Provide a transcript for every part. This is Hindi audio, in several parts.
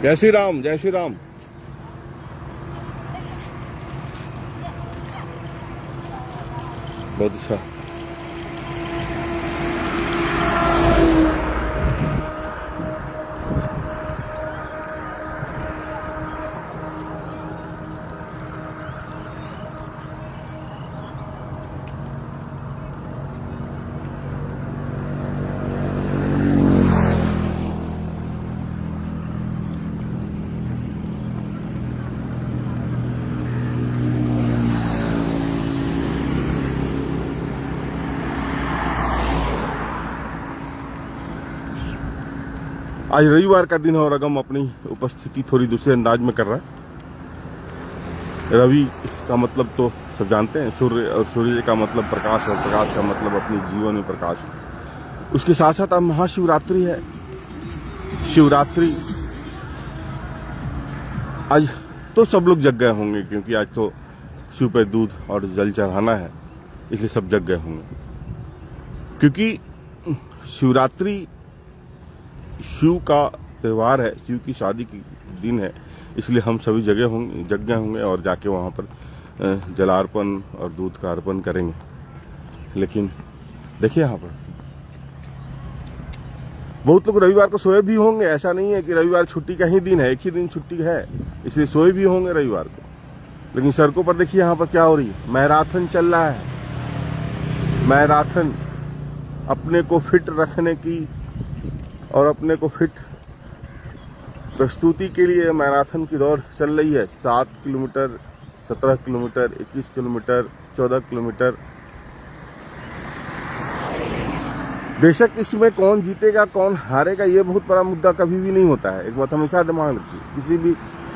जय श्री राम, जय श्री राम। बहुत अच्छा। आज रविवार का दिन है और अगम अपनी उपस्थिति थोड़ी दूसरे अंदाज में कर रहा है। रवि का मतलब तो सब जानते हैं, सूर्य, और सूर्य का मतलब प्रकाश, और प्रकाश का मतलब अपने जीवन में प्रकाश। उसके साथ साथ अब महाशिवरात्रि है। शिवरात्रि आज तो सब लोग जग गए होंगे, क्योंकि आज तो शिव पे दूध और जल चढ़ाना है, इसलिए सब जग गए होंगे। क्योंकि शिवरात्रि शिव का त्यौहार है, शिव की शादी की दिन है, इसलिए हम सभी जग गए होंगे और जाके वहाँ पर जलार्पण और दूध का अर्पण करेंगे। लेकिन देखिए यहाँ पर बहुत लोग रविवार को सोए भी होंगे। ऐसा नहीं है कि रविवार छुट्टी का ही दिन है, एक ही दिन छुट्टी है, इसलिए सोए भी होंगे रविवार को। लेकिन सड़कों पर देखिए यहाँ पर क्या हो रही है, मैराथन चल रहा है। मैराथन अपने को फिट रखने की और अपने को फिट प्रस्तुति के लिए मैराथन की दौड़ चल रही है। 7 किलोमीटर, 17 किलोमीटर, 21 किलोमीटर, 14 किलोमीटर। बेशक इसमें कौन जीतेगा कौन हारेगा ये बहुत बड़ा मुद्दा कभी भी नहीं होता है। एक बात हमेशा दिमाग रखिए, किसी भी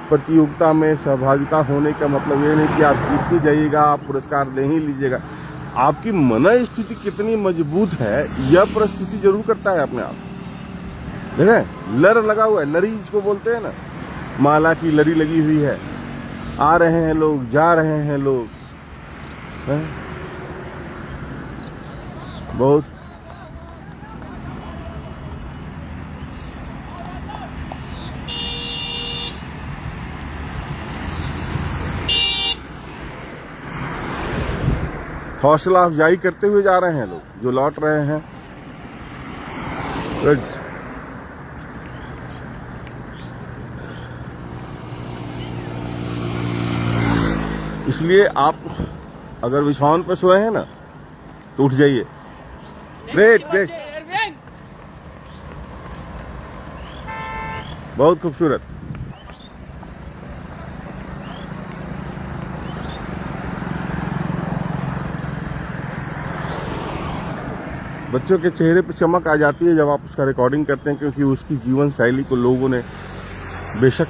प्रतियोगिता में सहभागिता होने का मतलब ये नहीं कि आप जीत ही जाइएगा, आप पुरस्कार ले ही लीजिएगा। आपकी मन स्थिति कितनी मजबूत है यह प्रस्तुति जरूर करता है अपने आप। देखें, लर लगा हुआ है, लरी जिसको बोलते हैं ना, माला की लरी लगी हुई है। आ रहे हैं लोग, जा रहे हैं लोग, है? बहुत हौसला अफजाई करते हुए जा रहे हैं लोग जो लौट रहे हैं। इसलिए आप अगर बिछावन पर सोए हैं ना तो उठ जाइए। ग्रेट ग्रेट, बहुत खूबसूरत। बच्चों के चेहरे पर चमक आ जाती है जब आप उसका रिकॉर्डिंग करते हैं, क्योंकि उसकी जीवन शैली को लोगों ने, बेशक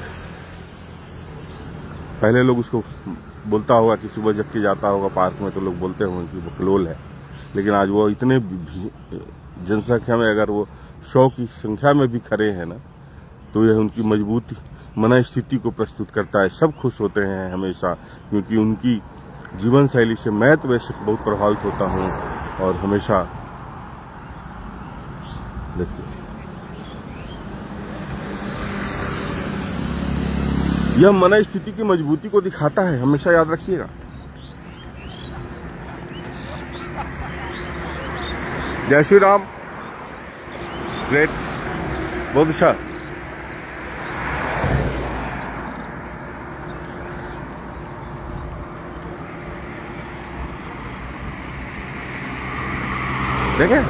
पहले लोग उसको बोलता होगा कि सुबह जग के जाता होगा पार्क में तो लोग बोलते होंगे कि वो कलोल है, लेकिन आज वो इतने जनसंख्या में, अगर वो 100 की संख्या में भी खड़े हैं ना, तो यह उनकी मजबूत मन स्थिति को प्रस्तुत करता है। सब खुश होते हैं हमेशा, क्योंकि उनकी जीवन शैली से मैं तो बेशक बहुत प्रभावित होता हूँ। और हमेशा देखिए, यह मन स्थिति की मजबूती को दिखाता है, हमेशा याद रखिएगा। जय श्री राम। ग्रेट, बहुत अच्छा। देखें,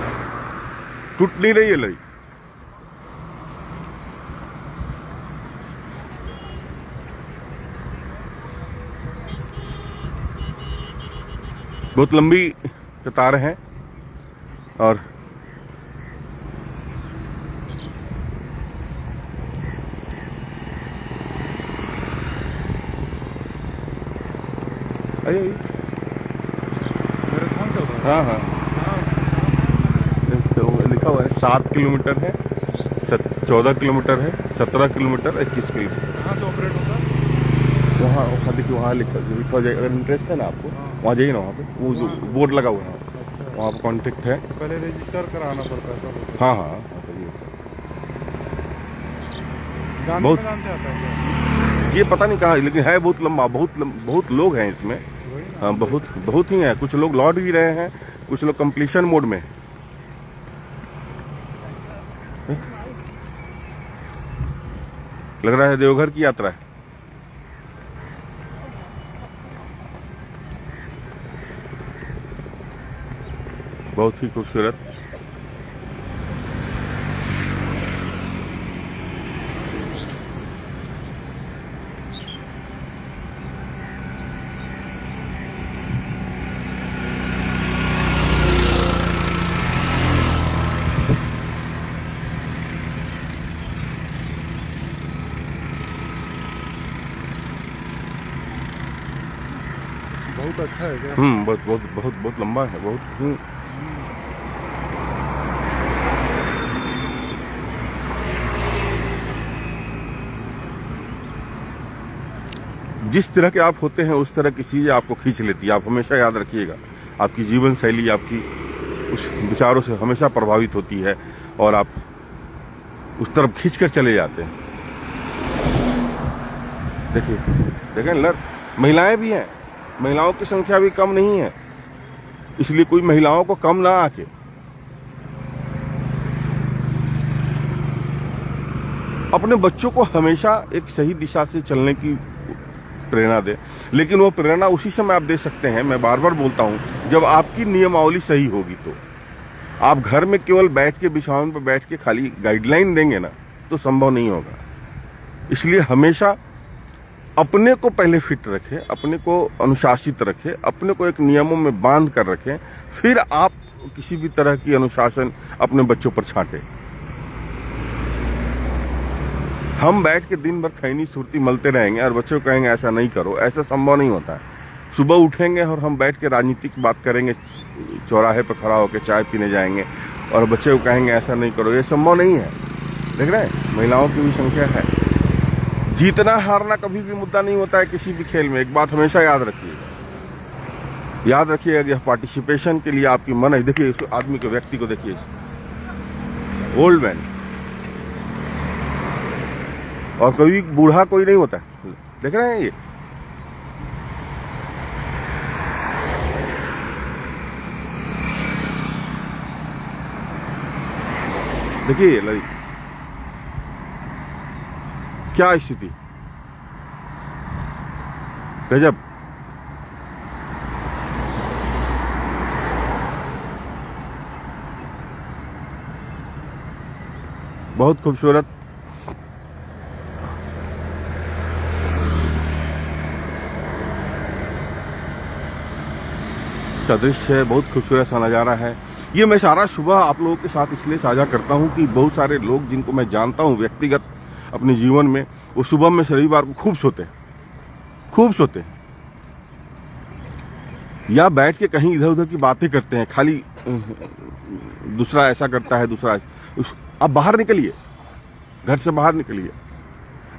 टूट नहीं रही है लड़ी। बहुत लंबी कतार हैं और हाँ हाँ, लिखा हुआ है 7 किलोमीटर है, 14 किलोमीटर है, 17 किलोमीटर, 21 किलोमीटर। कहाँ से ऑपरेट होता है? वहाँ देखिए, वहाँ लिखा जाए। अगर इंटरेस्ट है ना आपको, वहाँ जाइए ना, वहाँ पे वो जो बोर्ड लगा हुआ है वहाँ पर कॉन्टेक्ट है। पहले रजिस्टर कराना पड़ता है। हाँ हाँ, जान बहुत मैदान से आता है क्या? ये पता नहीं कहाँ, लेकिन है बहुत लंबा, बहुत लोग हैं इसमें। वही ना। हाँ, बहुत ही हैं। कुछ लोग लौट भी रहे हैं, कुछ लोग कंप्लीशन मोड में। लग रहा है देवघर की यात्रा है। बहुत ही खूबसूरत। बहुत अच्छा है क्या? बहुत लंबा है, बहुत। जिस तरह के आप होते हैं उस तरह की चीजें आपको खींच लेती है। आप हमेशा याद रखिएगा, आपकी जीवन शैली आपकी उस विचारों से हमेशा प्रभावित होती है और आप उस तरफ खींचकर चले जाते हैं। देखिए, देखें, महिलाएं भी हैं, महिलाओं की संख्या भी कम नहीं है, इसलिए कोई महिलाओं को कम ना आके अपने बच्चों को हमेशा एक सही दिशा से चलने की प्रेरणा दे। लेकिन वो प्रेरणा उसी समय आप दे सकते हैं, मैं बार बार बोलता हूं, जब आपकी नियमावली सही होगी। तो आप घर में केवल बैठ के बिछावन पर बैठ के खाली गाइडलाइन देंगे ना, तो संभव नहीं होगा। इसलिए हमेशा अपने को पहले फिट रखें, अपने को अनुशासित रखें, अपने को एक नियमों में बांध कर रखें, फिर आप किसी भी तरह की अनुशासन अपने बच्चों पर छांटें। हम बैठ के दिन भर खैनी सुरती मलते रहेंगे और बच्चों को कहेंगे ऐसा नहीं करो, ऐसा संभव नहीं होता है। सुबह उठेंगे और हम बैठ के राजनीतिक बात करेंगे, चौराहे पर खड़ा होकर चाय पीने जाएंगे और बच्चे को कहेंगे ऐसा नहीं करो, ये संभव नहीं है। देख रहे हैं, महिलाओं की भी संख्या है। जीतना हारना कभी भी मुद्दा नहीं होता है किसी भी खेल में। एक बात हमेशा याद रखिएगा कि पार्टिसिपेशन के लिए आपकी मन है। देखिए इस आदमी को, व्यक्ति को देखिए, ओल्ड मैन, और कभी बूढ़ा कोई नहीं होता है। देख रहे हैं ये, देखिए लड़ी क्या स्थिति, गजब। बहुत खूबसूरत का दृश्य है, बहुत खूबसूरत सा नजारा है। ये मैं सारा सुबह आप लोगों के साथ इसलिए साझा करता हूं कि बहुत सारे लोग जिनको मैं जानता हूं व्यक्तिगत अपने जीवन में, वो सुबह में रविवार को खूब सोते हैं या बैठ के कहीं इधर उधर की बातें करते हैं, खाली दूसरा ऐसा करता है, दूसरा आप बाहर निकलिए, घर से बाहर निकलिए,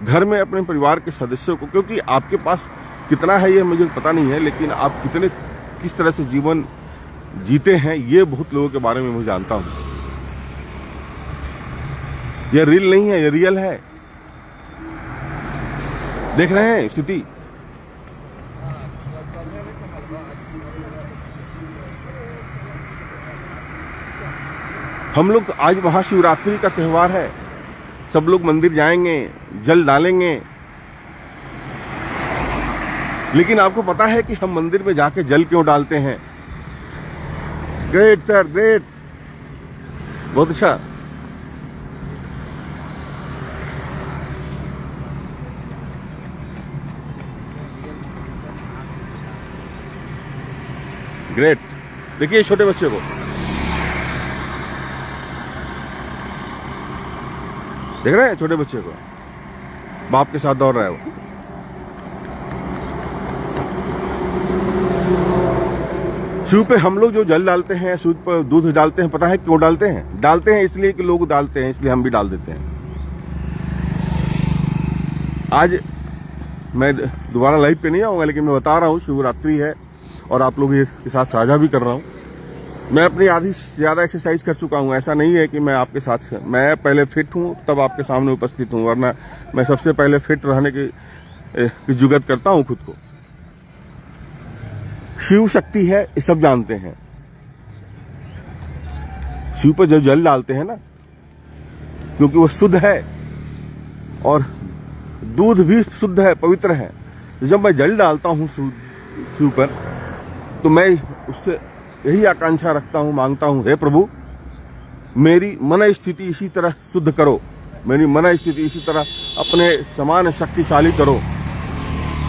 घर में अपने परिवार के सदस्यों को, क्योंकि आपके पास कितना है ये मुझे पता नहीं है, लेकिन आप किस तरह से जीवन जीते हैं ये बहुत लोगों के बारे में मैं जानता हूं। ये रील नहीं है, ये रियल है। देख रहे हैं स्थिति, हम लोग आज महाशिवरात्रि का त्योहार है, सब लोग मंदिर जाएंगे, जल डालेंगे, लेकिन आपको पता है कि हम मंदिर में जाके जल क्यों डालते हैं? ग्रेट सर, ग्रेट, बहुत अच्छा। ग्रेट। देखिए छोटे बच्चे को, देख रहे हैं छोटे बच्चे को, बाप के साथ दौड़ रहा है वो। शिव पे हम लोग जो जल डालते हैं, शिव पर दूध डालते हैं, पता है क्यों डालते हैं? डालते हैं इसलिए कि लोग डालते हैं, इसलिए हम भी डाल देते हैं। आज मैं दोबारा लाइव पे नहीं आऊंगा, लेकिन मैं बता रहा हूँ शिवरात्रि है और आप लोग के साथ साझा भी कर रहा हूँ। मैं अपनी आधी से ज्यादा एक्सरसाइज कर चुका हूं। ऐसा नहीं है कि मैं आपके साथ, मैं पहले फिट हूं तब आपके सामने उपस्थित हूं, वरना मैं सबसे पहले फिट रहने की जुगत करता हूं खुद को। शिव शक्ति है, ये सब जानते हैं। शिव पर जब जल डालते हैं ना, क्योंकि वो शुद्ध है और दूध भी शुद्ध है, पवित्र है। जब मैं जल डालता हूं शिव पर, तो मैं उससे यही आकांक्षा रखता हूं, मांगता हूं, हे प्रभु मेरी मन स्थिति इसी तरह शुद्ध करो, मेरी मन स्थिति इसी तरह अपने समान शक्तिशाली करो।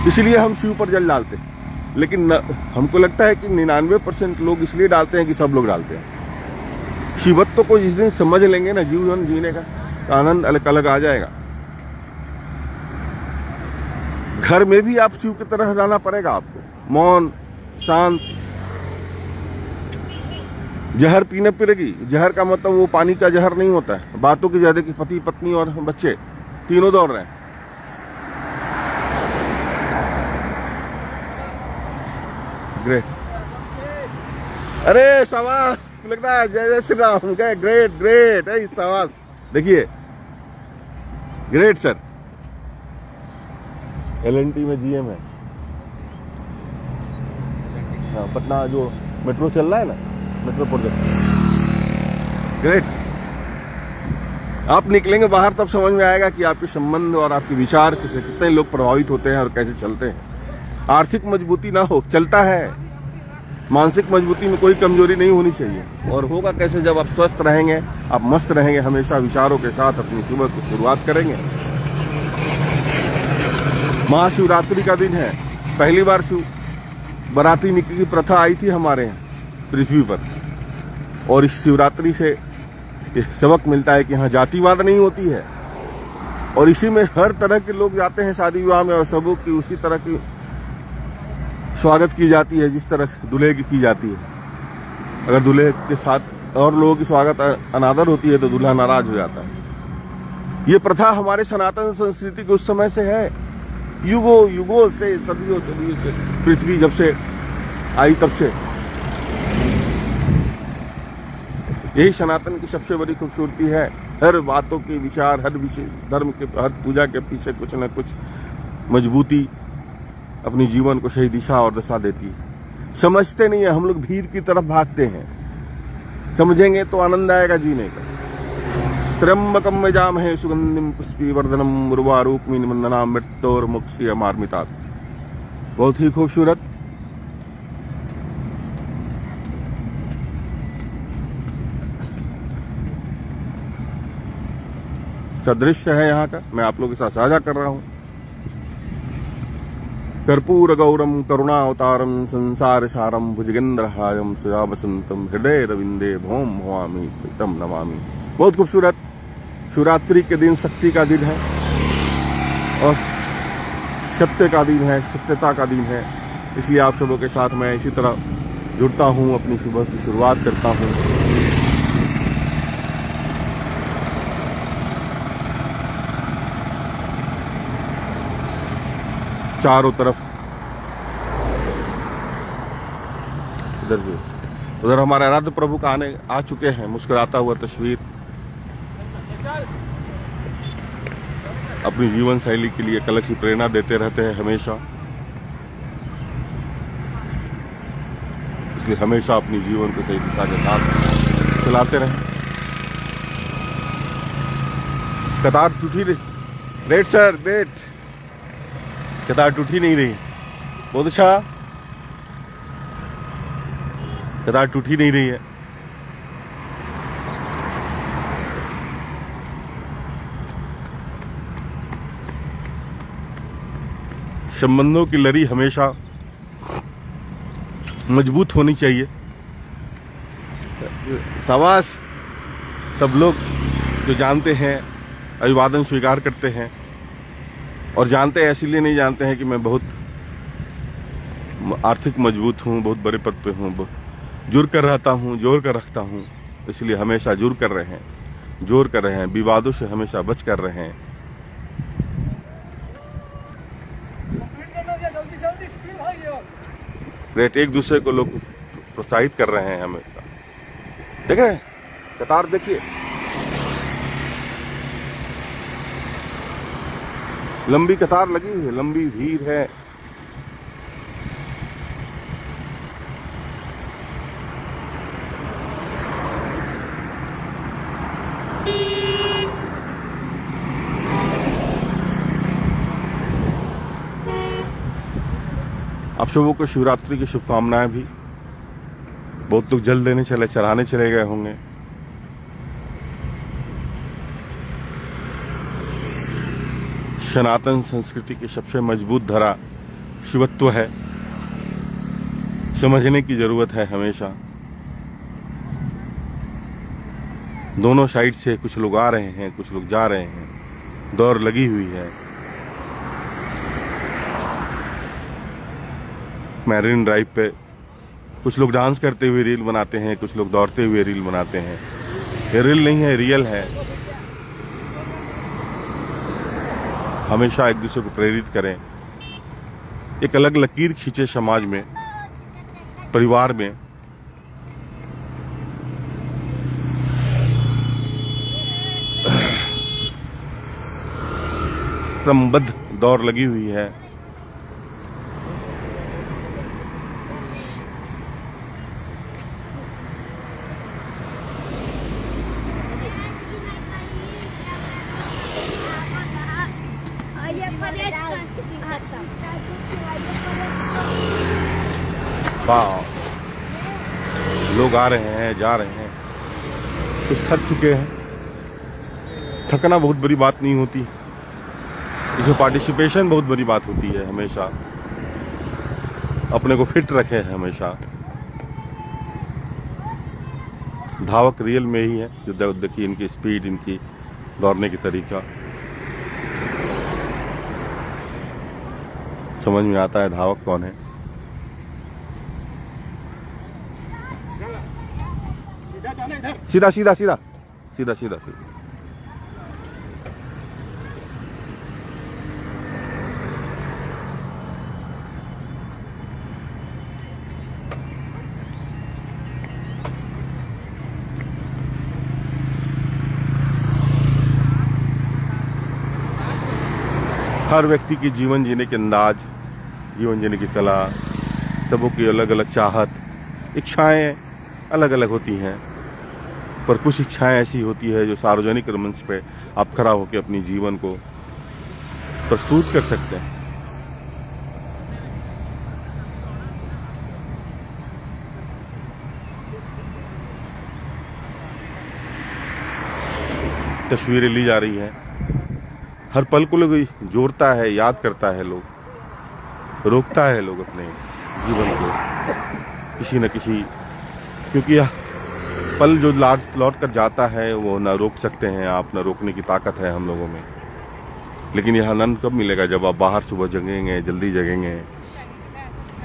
इसलिए हम शिव पर जल डालते हैं। लेकिन हमको लगता है कि 99% लोग इसलिए डालते हैं कि सब लोग डालते हैं। शिवत्व को जिस दिन समझ लेंगे ना, जीवन जीने का तो आनंद अलग अलग आ जाएगा। घर में भी आप शिव की तरह रहना पड़ेगा आपको, मौन, शांत। जहर पीने पड़ेगी। जहर का मतलब वो पानी का जहर नहीं होता है। बातों की ज्यादा कि पति पत्नी और बच्चे तीनों दौड़ रहे हैं। ग्रेट। अरे शाबाश, लगता है जय जय श्री राम। ग्रेट ग्रेट है शाबाश। देखिए ग्रेट सर। LNT में GM है। हाँ, पटना जो मेट्रो चल रहा है ना, मेट्रो प्रोजेक्ट। ग्रेट। आप निकलेंगे बाहर तब समझ में आएगा कि आपके संबंध और आपके विचार से कितने लोग प्रभावित होते हैं और कैसे चलते हैं। आर्थिक मजबूती ना हो, चलता है। मानसिक मजबूती में कोई कमजोरी नहीं होनी चाहिए। और होगा कैसे? जब आप स्वस्थ रहेंगे, आप मस्त रहेंगे, हमेशा विचारों के साथ अपनी सुबह की शुरुआत करेंगे। महाशिवरात्रि का दिन है। पहली बार शिव बाराती निकली की प्रथा आई थी हमारे यहाँ पृथ्वी पर। और इस शिवरात्रि से सबक मिलता है कि यहाँ जातिवाद नहीं होती है। और इसी में हर तरह के लोग जाते हैं शादी विवाह में, और सबों की उसी तरह की स्वागत की जाती है जिस तरह दूल्हे की जाती है। अगर दूल्हे के साथ और लोगों की स्वागत अनादर होती है तो दूल्हा नाराज हो जाता है। ये प्रथा हमारे सनातन संस्कृति के उस समय से है, युगों युगों से, सदियों सदियों से, पृथ्वी जब से आई तब से। यही सनातन की सबसे बड़ी खूबसूरती है। हर बातों के विचार, हर विषय, धर्म के, हर पूजा के पीछे कुछ न कुछ मजबूती अपनी जीवन को सही दिशा और दशा देती है। समझते नहीं है हम लोग, भीड़ की तरफ भागते हैं। समझेंगे तो आनंद आएगा जीने का। त्र्यंबकम यजामहे सुगंधिम पुष्टिवर्धनम उर्वारुकमिव वंदनाम मृत्योर्मुक्षीयमामृतात्। बहुत ही खूबसूरत। सदृश्य है यहाँ का, मैं आप लोगों के साथ साझा कर रहा हूं। कर्पूर गौरम करुणावतारम संसार सारम भुजगेंद्रहारम सदा वसंतम हृदय रविंदे भौम भवामी स्थितम नमामि। बहुत खूबसूरत। शिवरात्रि के दिन शक्ति का दिन है और सत्य का दिन है, सत्यता का दिन है। इसलिए आप सबों के साथ मैं इसी तरह जुड़ता हूँ, अपनी सुबह की शुरुआत करता हूँ। चारों तरफ इधर भी, उधर हमारे आराध्य प्रभु का आने आ चुके हैं, मुस्कुराता हुआ तस्वीर। अपनी जीवन शैली के लिए एक अलग सी प्रेरणा देते रहते हैं हमेशा। इसलिए हमेशा अपनी जीवन को सही दिशा के साथ चलाते रहें। कतार टूटी रही। Great sir, great. कतार टूटी नहीं रही। बहुत अच्छा। कतार टूटी नहीं रही है। संबंधों की लड़ी हमेशा मजबूत होनी चाहिए। शाबाश। सब लोग जो जानते हैं, अभिवादन स्वीकार करते हैं। और जानते हैं, इसीलिए नहीं जानते हैं कि मैं बहुत आर्थिक मजबूत हूँ, बहुत बड़े पद पे हूँ, जुड़ कर रहता हूँ, जोड़ कर रखता हूँ। इसलिए हमेशा जुड़ कर रहे हैं, जोड़ कर रहे हैं, विवादों से हमेशा बच कर रहे हैं। ग्रेट। एक दूसरे को लोग प्रोत्साहित कर रहे हैं हमेशा। देख रहे हैं कतार, देखिए लंबी कतार लगी हुई है, लंबी भीड़ है। आप सबों को शिवरात्रि की शुभकामनाएं भी। बहुत लोग जल देने चढ़ाने चले गए होंगे। सनातन संस्कृति की सबसे मजबूत धरा शिवत्व है, समझने की जरूरत है हमेशा। दोनों साइड से कुछ लोग आ रहे हैं, कुछ लोग जा रहे हैं, दौड़ लगी हुई है। मैरीन ड्राइव पे कुछ लोग डांस करते हुए रील बनाते हैं, कुछ लोग दौड़ते हुए रील बनाते हैं। ये रील नहीं है, रियल है। हमेशा एक दूसरे को प्रेरित करें, एक अलग लकीर खींचे समाज में, परिवार में। क्रमबद्ध दौड़ लगी हुई है। वाह, लोग आ रहे हैं, जा रहे हैं, कुछ थक चुके हैं। थकना बहुत बड़ी बात नहीं होती, इसमें पार्टिसिपेशन बहुत बड़ी बात होती है। हमेशा अपने को फिट रखे हैं हमेशा। धावक रियल में ही है, जो देखिए इनकी स्पीड, इनकी दौड़ने की तरीका समझ में आता है धावक कौन है। सीधा सीधा सीधा सीधा सीधा सीधा। हर व्यक्ति की जीवन जीने के अंदाज, जीवन जीने की कला, सबों की अलग अलग चाहत, इच्छाएं अलग अलग होती हैं। पर कुछ इच्छाएं ऐसी होती है जो सार्वजनिक मंच पे आप खड़ा होकर अपनी जीवन को प्रस्तुत कर सकते हैं। तस्वीरें ली जा रही हैं। हर पल को लोग जोड़ता है, याद करता है, लोग रोकता है, लोग अपने जीवन को किसी न किसी, क्योंकि यह पल जो लौट कर जाता है वो न रोक सकते हैं आप, न रोकने की ताकत है हम लोगों में। लेकिन यह आनंद कब मिलेगा? जब आप बाहर सुबह जगेंगे, जल्दी जगेंगे,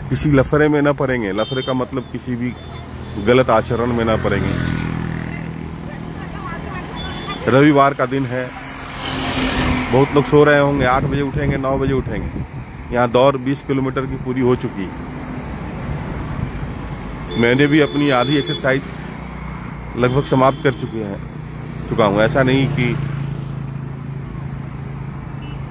किसी लफड़े में न पड़ेंगे। लफड़े का मतलब किसी भी गलत आचरण में न पड़ेंगे। रविवार का दिन है, बहुत लोग सो रहे होंगे, 8 बजे उठेंगे, 9 बजे उठेंगे। यहाँ दौड़ 20 किलोमीटर की पूरी हो चुकी। मैंने भी अपनी आधी एक्सरसाइज लगभग समाप्त कर चुका हूँ। ऐसा नहीं कि,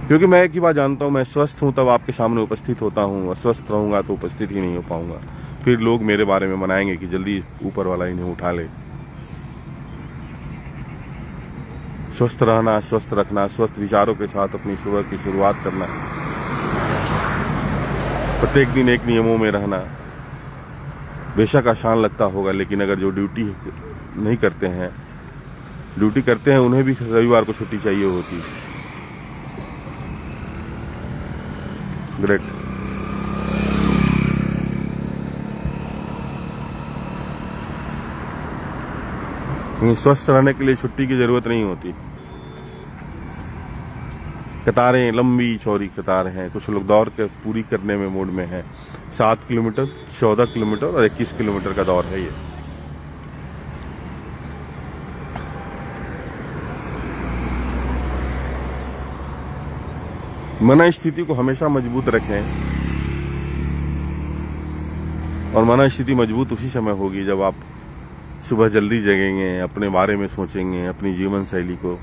क्योंकि मैं एक ही बात जानता हूँ, मैं स्वस्थ हूँ तब आपके सामने उपस्थित होता हूँ। अस्वस्थ रहूंगा तो उपस्थित ही नहीं हो पाऊंगा। फिर लोग मेरे बारे में मनाएंगे कि जल्दी ऊपर वाला इन्हें उठा ले। स्वस्थ रहना, स्वस्थ रखना, स्वस्थ विचारों के साथ अपनी सुबह की शुरुआत करना, प्रत्येक दिन एक नियमों में रहना। बेशक आसान लगता होगा, लेकिन अगर जो ड्यूटी नहीं करते हैं, ड्यूटी करते हैं, उन्हें भी रविवार को छुट्टी चाहिए होती। ग्रेट। स्वस्थ रहने के लिए छुट्टी की जरूरत नहीं होती। कतारें लंबी चौड़ी कतारें हैं। कुछ लोग दौड़ के पूरी करने में मूड में हैं। 7 किलोमीटर, 14 किलोमीटर और 21 किलोमीटर का दौर है ये। मन स्थिति को हमेशा मजबूत रखें, और मन स्थिति मजबूत उसी समय होगी जब आप सुबह जल्दी जगेंगे, अपने बारे में सोचेंगे, अपनी जीवन शैली को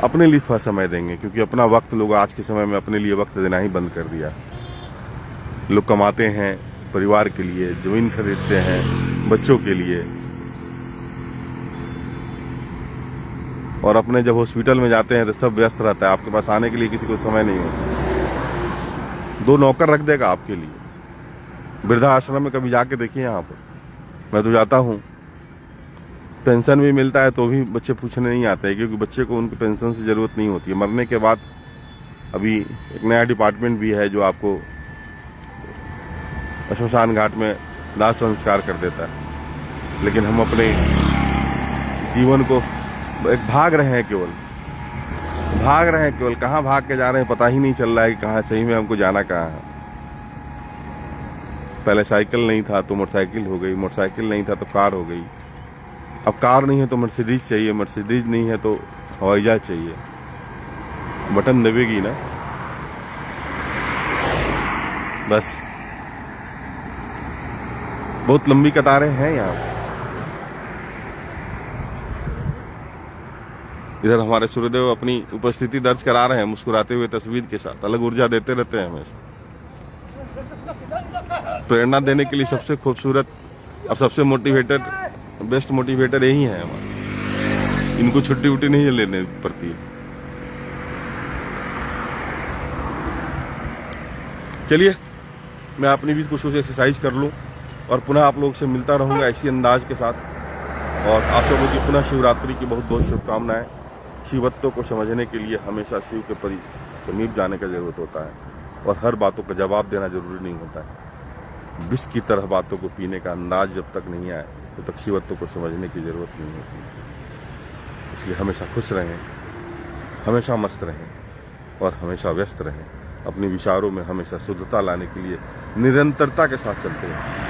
अपने लिए थोड़ा समय देंगे, क्योंकि अपना वक्त लोग आज के समय में अपने लिए वक्त देना ही बंद कर दिया। लोग कमाते हैं परिवार के लिए, जमीन खरीदते हैं बच्चों के लिए, और अपने जब हॉस्पिटल में जाते हैं तो सब व्यस्त रहता है, आपके पास आने के लिए किसी को समय नहीं होता। 2 नौकर रख देगा आपके लिए। वृद्धा आश्रम में कभी जाके देखिए, यहाँ पर मैं तो जाता हूँ, पेंशन भी मिलता है तो भी बच्चे पूछने नहीं आते हैं, क्योंकि बच्चे को उनकी पेंशन से जरूरत नहीं होती है। मरने के बाद अभी एक नया डिपार्टमेंट भी है जो आपको श्मशान घाट में दाह संस्कार कर देता है, लेकिन हम अपने जीवन को एक भाग रहे हैं, केवल कहाँ भाग के जा रहे हैं पता ही नहीं चल रहा है कि कहाँ सही में हमको जाना कहाँ है। पहले साइकिल नहीं था तो मोटरसाइकिल हो गई, मोटरसाइकिल नहीं था तो कार हो गई, अब कार नहीं है तो मर्सिडीज चाहिए, मर्सिडीज नहीं है तो हवाई जहाज चाहिए। बटन दबेगी ना, बस। बहुत लंबी कतारें हैं यहाँ। इधर हमारे सूर्यदेव अपनी उपस्थिति दर्ज करा रहे हैं मुस्कुराते हुए तस्वीर के साथ। अलग ऊर्जा देते रहते हैं हमेशा। प्रेरणा देने के लिए सबसे खूबसूरत और सबसे मोटिवेटेड, बेस्ट मोटिवेटर यही है हमारे। इनको छुट्टी उट्टी नहीं लेने पड़ती है। चलिए, मैं अपनी भी कुछ एक्सरसाइज कर लूं और पुनः आप लोगों से मिलता रहूंगा इसी अंदाज के साथ। और आप लोगों की पुनः शिवरात्रि की बहुत बहुत शुभकामनाएं। शिवत्व को समझने के लिए हमेशा शिव के समीप जाने का जरूरत होता है, और हर बातों का जवाब देना जरूरी नहीं होता है। विष की तरह बातों को पीने का अंदाज जब तक नहीं आए तो तक शिवत्व को समझने की जरूरत नहीं होती। इसलिए हमेशा खुश रहें, हमेशा मस्त रहें और हमेशा व्यस्त रहें। अपने विचारों में हमेशा शुद्धता लाने के लिए निरंतरता के साथ चलते हैं।